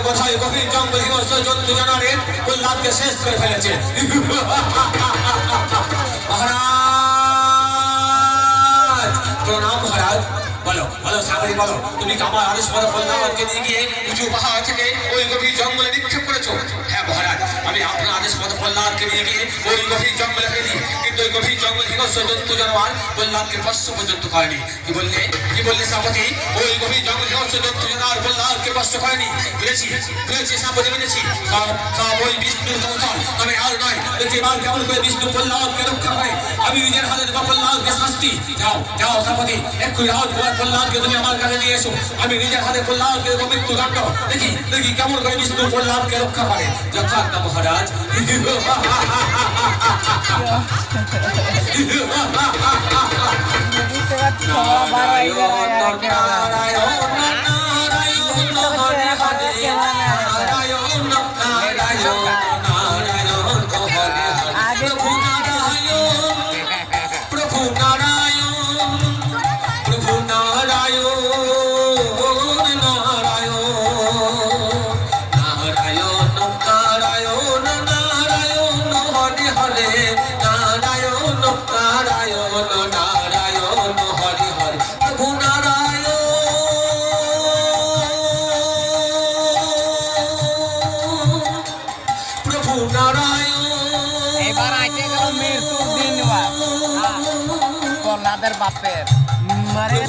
কোথায় গভীর জঙ্গল হিংস্র জন্তু জানোয়ারের প্রহ্লাদকে শেষ করে ফেলেছে। মহারাজ প্রণাম মহারাজ। বলো বলো সাগরী বলো, তুমি কি আমার আদেশ মতো প্রহ্লাদকে নিয়ে গিয়ে উঁচু পাহাড় থেকে ওই গভীর জঙ্গলে নিক্ষেপ করেছো? হ্যাঁ মহারাজ, আমি আপনার আদেশ মতো প্রহ্লাদকে নিয়ে গিয়ে ওই গভীর জঙ্গলে ফেলি, কিন্তু ওই গভীর জঙ্গল হিংস্র জন্তু জানোয়ার প্রহ্লাদকে স্পর্শ পর্যন্ত করেনি। কি বললে সাপতি? ওই গভীর জঙ্গল হিংস্র জন্তু জানোয়ার প্রহ্লাদকে স্পর্শ করেনি। বুঝেছি সাপতি, বুঝেছি। সব ওই বিষ্ণুর কৌশল, তবে আর নয়। এবার কেমন করে বিষ্ণু প্রহ্লাদকে রক্ষা করে, আমি নিজের হাতে দেবো প্রহ্লাদকে শাস্তি। যাও যাও সাপতি, এক্ষুনি যাও, প্রহ্লাদকে তুমি আমার কাছে নিয়ে এসো। আমি নিজের হাতে প্রহ্লাদকে দেবো মৃত্যুদণ্ড। দেখি দেখি কেমন করে বিষ্ণু প্রহ্লাদকে রক্ষা করে। যথার্থ মহারাজ। বাপের মারে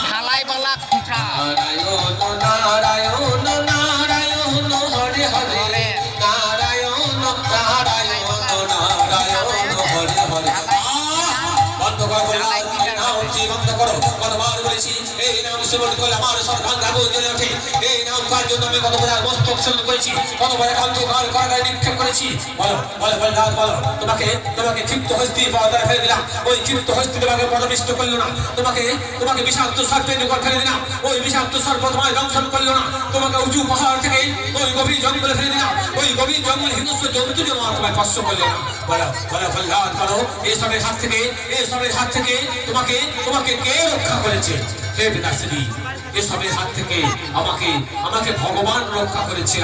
ঢালাই বলা খুঁটা বন্ধ করো, কতবার বলেছি এই নাম সেবন করলে আমার সব ভাঙা জ্বলে ওঠে। এই নাম কার জন্য আমি কত বড় মস্তক সেবন করেছি, কত বড় অন্ধকার কারাগারে নিক্ষেপ করেছি। বলো বলো প্রহ্লাদ বলো, তোমাকে ক্ষিপ্ত হস্তি পর্দায় ফেলে দিলাম। ওই ক্ষিপ্ত হস্তি তোমাকে পদপিষ্ট করলো না, তোমাকে বিষাক্ত সর্পের নিকট ফেলে দিলাম। ওই বিষাক্ত সর্প তোমায় দংশন করলো না, তোমাকে উঁচু পাহাড় থেকে ওই গভীর জঙ্গলে ফেলে দিলাম। ওই গভীর জঙ্গল হিংস্র জন্তু যেন তোমায় স্পর্শ করলে না। বলো বলো প্রহ্লাদ বলো, এসবের হাত থেকে তোমাকে কে রক্ষা করেছে? হে বিনাশিনী, এসবের হাত থেকে আমাকে ভগবান রক্ষা করেছে।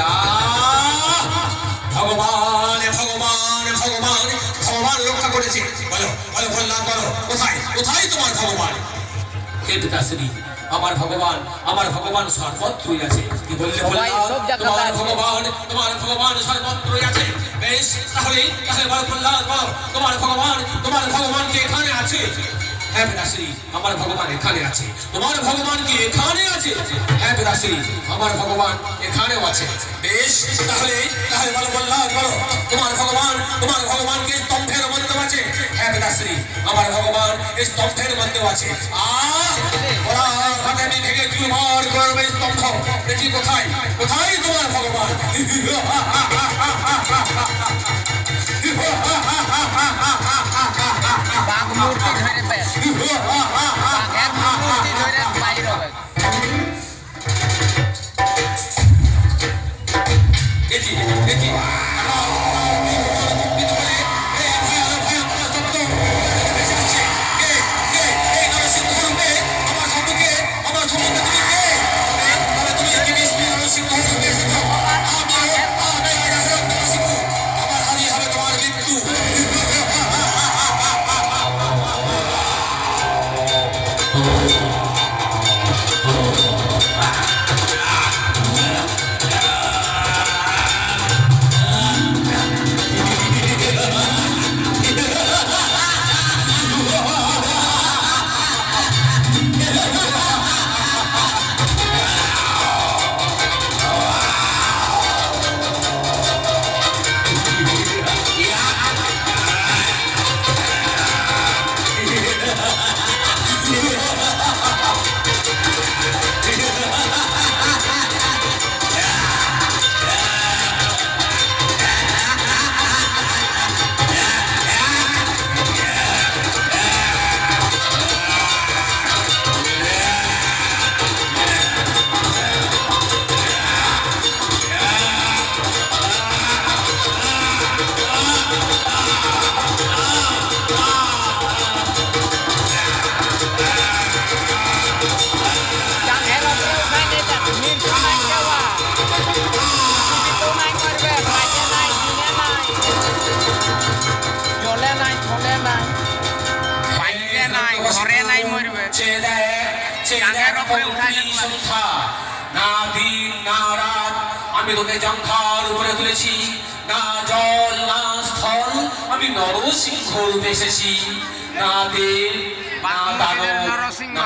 ভগবান ভগবান ভগবান ভগবান রক্ষা করেছে। বলো বলো প্রহ্লাদ বলো, কোথায় তোমার ভগবান? হে বিনাশিনী, আমার ভগবান সর্বত্রই আছে। কি বললে তোমার ভগবান সর্বত্রই আছে। বেশ, তাহলে বলো প্রহ্লাদ বলো, তোমার ভগবান কি এখানে আছে? হ্যাঁ বিনাশিনী, আমার ভগবান এখানে আছে। তোমার ভগবান কি এখানে আছে? হ্যাঁ বিনাশিনী, আমার ভগবান এখানেও আছে। বেশ, তাহলে বলো প্রহ্লাদ বলো, তোমার ভগবান কি স্তম্ভের মধ্যে আছে? হ্যাঁ বিনাশিনী, আমার ভগবান স্তম্ভের মধ্যে আছে। ওরা আমি ভেঙে চুরমার করবে স্তম্ভ। দেখি কোথায় তোমার ভগবান? দেখি সন্ধ্যা না দিন না রাত আমি তোকে জঙ্ঘার উপরে তুলেছি না জল না স্থল আমি নরসিংহ রূপে এসেছি না দেব না দানব না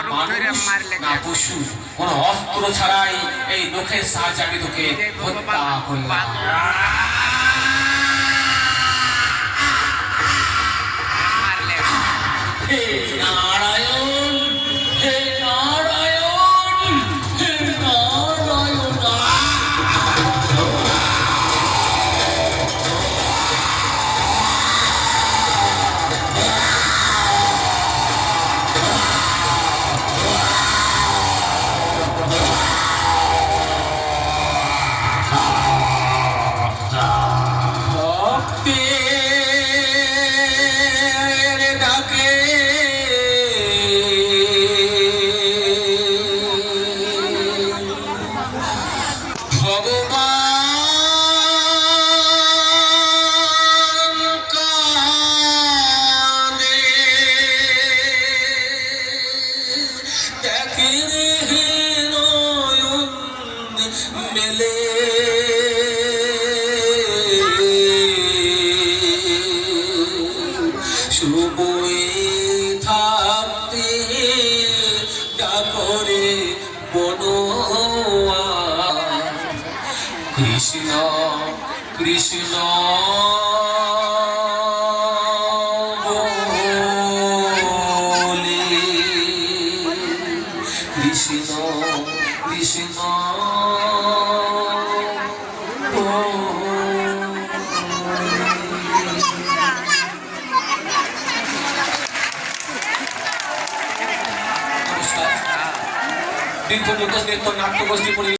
মানুষ না পশু কোন অস্ত্র ছাড়াই এই নখের সাহায্যে আমি তোকে হত্যা করলাম হে নারায়ণ হে নারায়ণ হে নারায়ণ ভক্তের ডাকে ভগবান কাঁদে দেখে রে নয়ন মেলে শুভয়ে থাকতে ডাকরে বনোয়া কৃষ্ণ কৃষ্ণ বলে কৃষ্ণ কৃষ্ণ নমস্কার দীর্ঘ মুখোশ নৃত্য নাট্যগোষ্ঠী